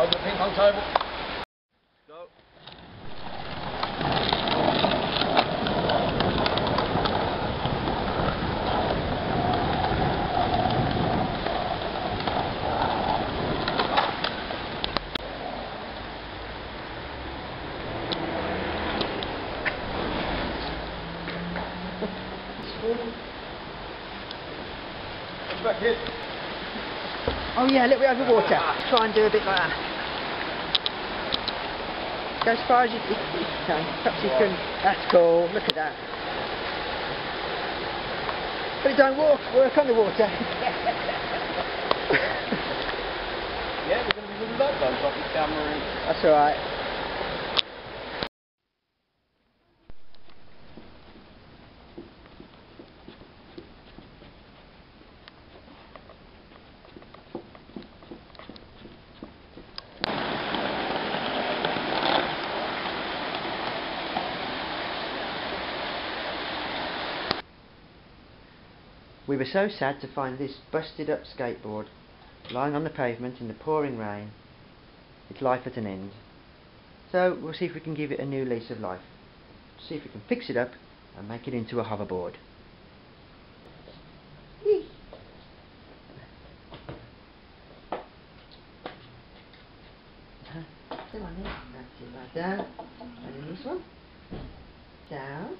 Over the ping pong table. Go. Back here. Oh yeah, a little bit over water. Try and do a bit like that. Go as far as you can. Perhaps you can. That's cool. Look at that. But it don't work on the water. Yeah, we're going to be looking at those off the camera. That's alright. We were so sad to find this busted up skateboard lying on the pavement in the pouring rain, its life at an end. So we'll see if we can give it a new lease of life. See if we can fix it up and make it into a hoverboard. Come on then, that's it, right down. And then this one. Down.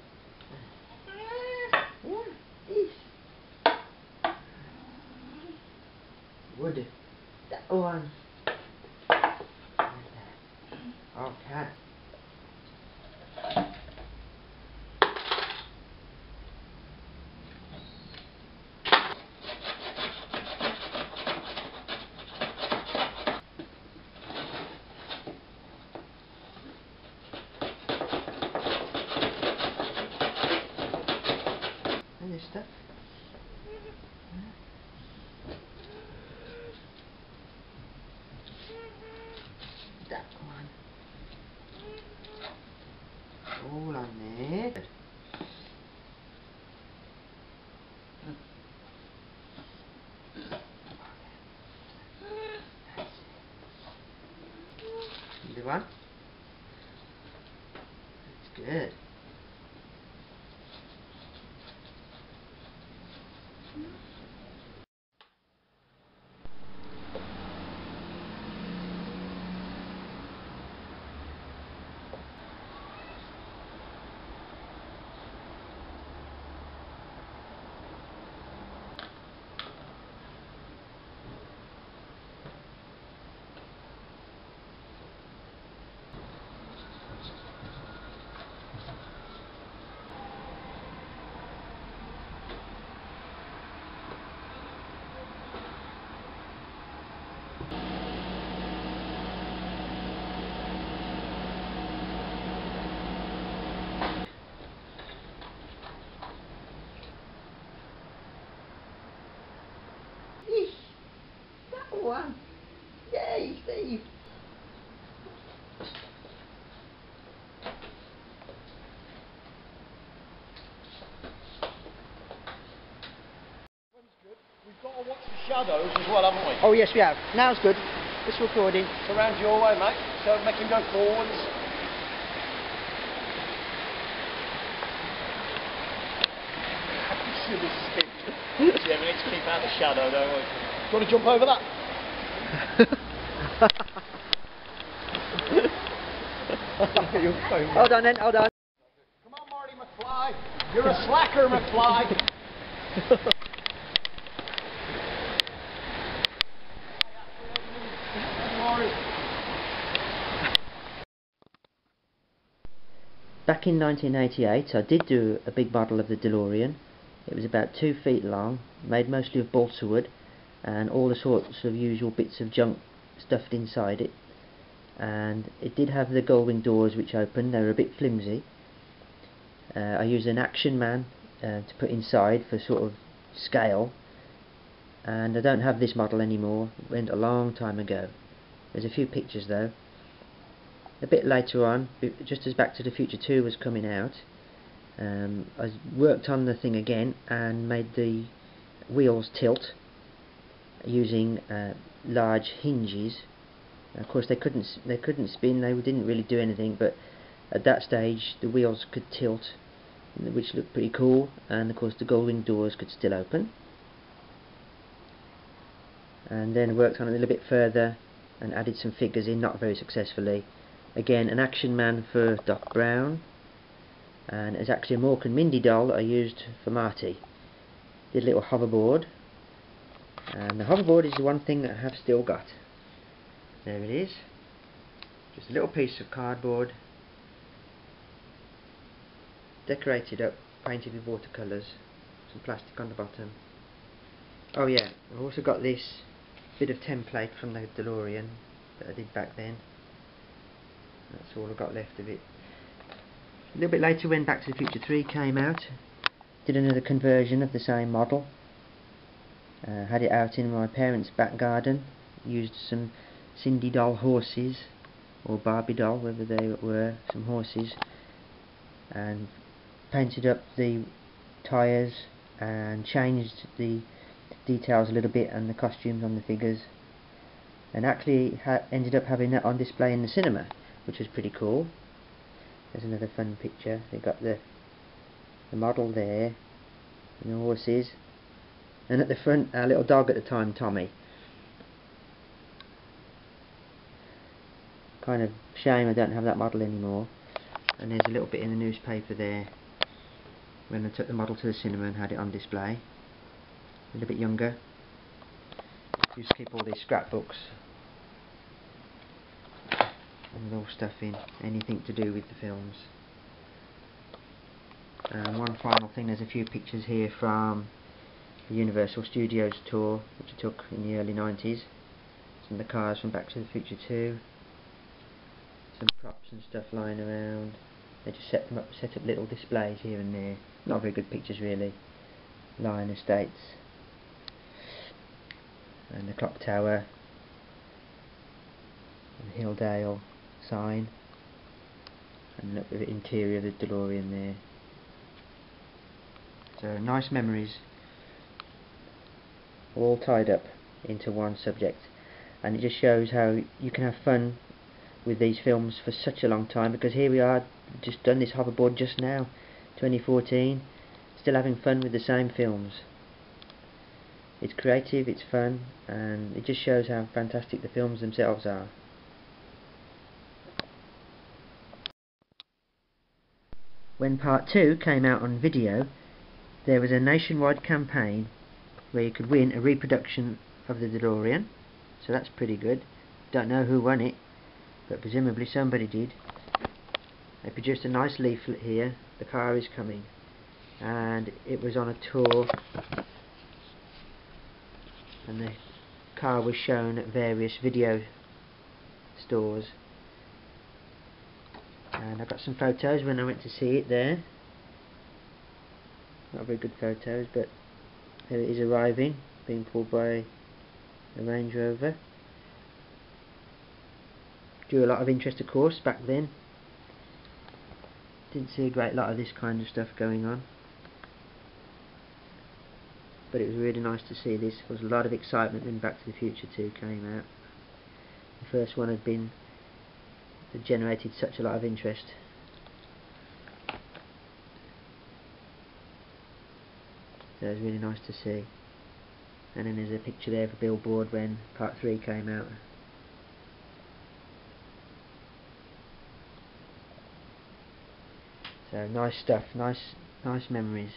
Yeah, this. Wood. That one. Okay. And this stuff. That one. All on there. The one. That's good. That one. Yay, Steve. We've got to watch the shadows as well, haven't we? Oh yes, we have. Now it's good. It's recording. It's around your way, mate. So make him go forwards. Silly stick. Yeah, we need to keep out the shadow, don't we? Do you want to jump over that? Hold on then, hold on. Come on, Marty McFly. You're a slacker, McFly. Back in 1988 I did do a big model of the Delorean. It was about 2 feet long, made mostly of balsa wood and all the sorts of usual bits of junk stuffed inside it. And it did have the gull wing doors which opened. They were a bit flimsy. I used an Action Man to put inside for sort of scale, and I don't have this model anymore. It went a long time ago. There's a few pictures though. A bit later on, just as Back to the Future 2 was coming out, I worked on the thing again and made the wheels tilt using large hinges Of course they couldn't spin, they didn't really do anything, but at that stage the wheels could tilt, which looked pretty cool, and of course the gold wing doors could still open. And then worked on it a little bit further and added some figures in, not very successfully. Again, an action man for Doc Brown, and it's actually a Mork and Mindy doll that I used for Marty. Did a little hoverboard, and the hoverboard is the one thing that I have still got. There it is, just a little piece of cardboard, decorated up, painted with watercolours, some plastic on the bottom. Oh yeah, I've also got this bit of template from the Delorean that I did back then. That's all I've got left of it. A little bit later, when Back to the Future 3 came out, did another conversion of the same model. Had it out in my parents' back garden, used some Cindy doll horses, or Barbie doll, whether they were, some horses, and painted up the tyres and changed the details a little bit and the costumes on the figures, and actually ended up having that on display in the cinema, which was pretty cool. There's another fun picture. They got the model there and the horses, and at the front our little dog at the time, Tommy. Kind of shame I don't have that model anymore. And there's a little bit in the newspaper there when I took the model to the cinema and had it on display. A little bit younger. Used to keep all these scrapbooks and little stuff in, anything to do with the films. And one final thing, there's a few pictures here from the Universal Studios tour, which I took in the early 90s. Some of the cars from Back to the Future 2. Some props and stuff lying around. They just set up little displays here and there. Not very good pictures really. Lion Estates. And the clock tower. And the Hilldale sign. And look at the interior of the DeLorean there. So nice memories, all tied up into one subject, and it just shows how you can have fun with these films for such a long time, because here we are, just done this hoverboard just now, 2014, still having fun with the same films. It's creative, it's fun, and it just shows how fantastic the films themselves are. When part 2 came out on video, there was a nationwide campaign where you could win a reproduction of the DeLorean, so that's pretty good. Don't know who won it, but presumably somebody did. They produced a nice leaflet here, the car is coming, and it was on a tour, and the car was shown at various video stores, and I got some photos when I went to see it there. Not very good photos, but there it is arriving, being pulled by a Range Rover. Drew a lot of interest, of course, back then. Didn't see a great lot of this kind of stuff going on, but it was really nice to see this. There was a lot of excitement when Back to the Future 2 came out. The first one had generated such a lot of interest. So it was really nice to see. And then there's a picture there of a billboard when part 3 came out. So nice stuff, nice memories.